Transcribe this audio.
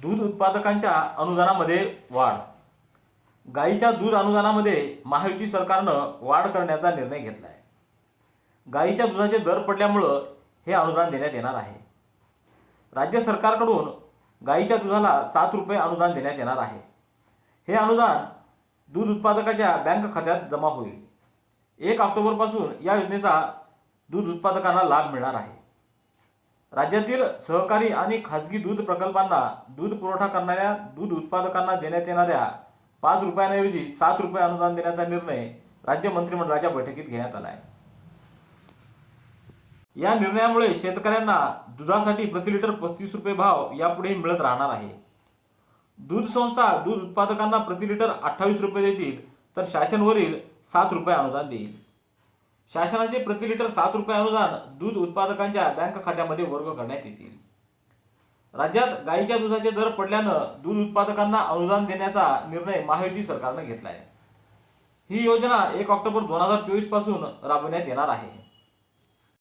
दूध उत्पादकांच्या अनुदानामध्ये वाढ. गाईच्या दूध अनुदानामध्ये महायुती सरकारनं वाढ करण्याचा निर्णय घेतला आहे. गाईच्या दुधाचे दर पडल्यामुळं हे अनुदान देण्यात येणार आहे. राज्य सरकारकडून गाईच्या दुधाला 7 रुपये अनुदान देण्यात येणार आहे. हे अनुदान दूध उत्पादकाच्या बँक खात्यात जमा होईल. 1 ऑक्टोबरपासून या योजनेचा दूध उत्पादकांना लाभ मिळणार आहे. राज्यातील सहकारी आणि खाजगी दूध प्रकल्पांना दूध पुरवठा करणाऱ्या दूध उत्पादकांना देण्यात येणाऱ्या 5 रुपयांऐवजी 7 रुपये अनुदान देण्याचा निर्णय राज्य मंत्रिमंडळाच्या बैठकीत घेण्यात आला आहे. या निर्णयामुळे शेतकऱ्यांना दुधासाठी प्रति लिटर 35 रुपये भाव यापुढे मिळत राहणार आहे. दूध संस्था दूध उत्पादकांना प्रति लिटर 28 रुपये देतील, तर शासन वरील 7 रुपये अनुदान देईल. शासनाचे प्रति लिटर 7 रुपये अनुदान दूध उत्पादकांच्या बँक खात्यामध्ये वर्ग करण्यात येतील. राज्यात गाईच्या दुधाचे दर पडल्यानं दूध उत्पादकांना अनुदान देण्याचा निर्णय महायुती सरकारनं घेतला आहे. ही योजना 1 ऑक्टोबर 2024 पासून राबवण्यात येणार आहे.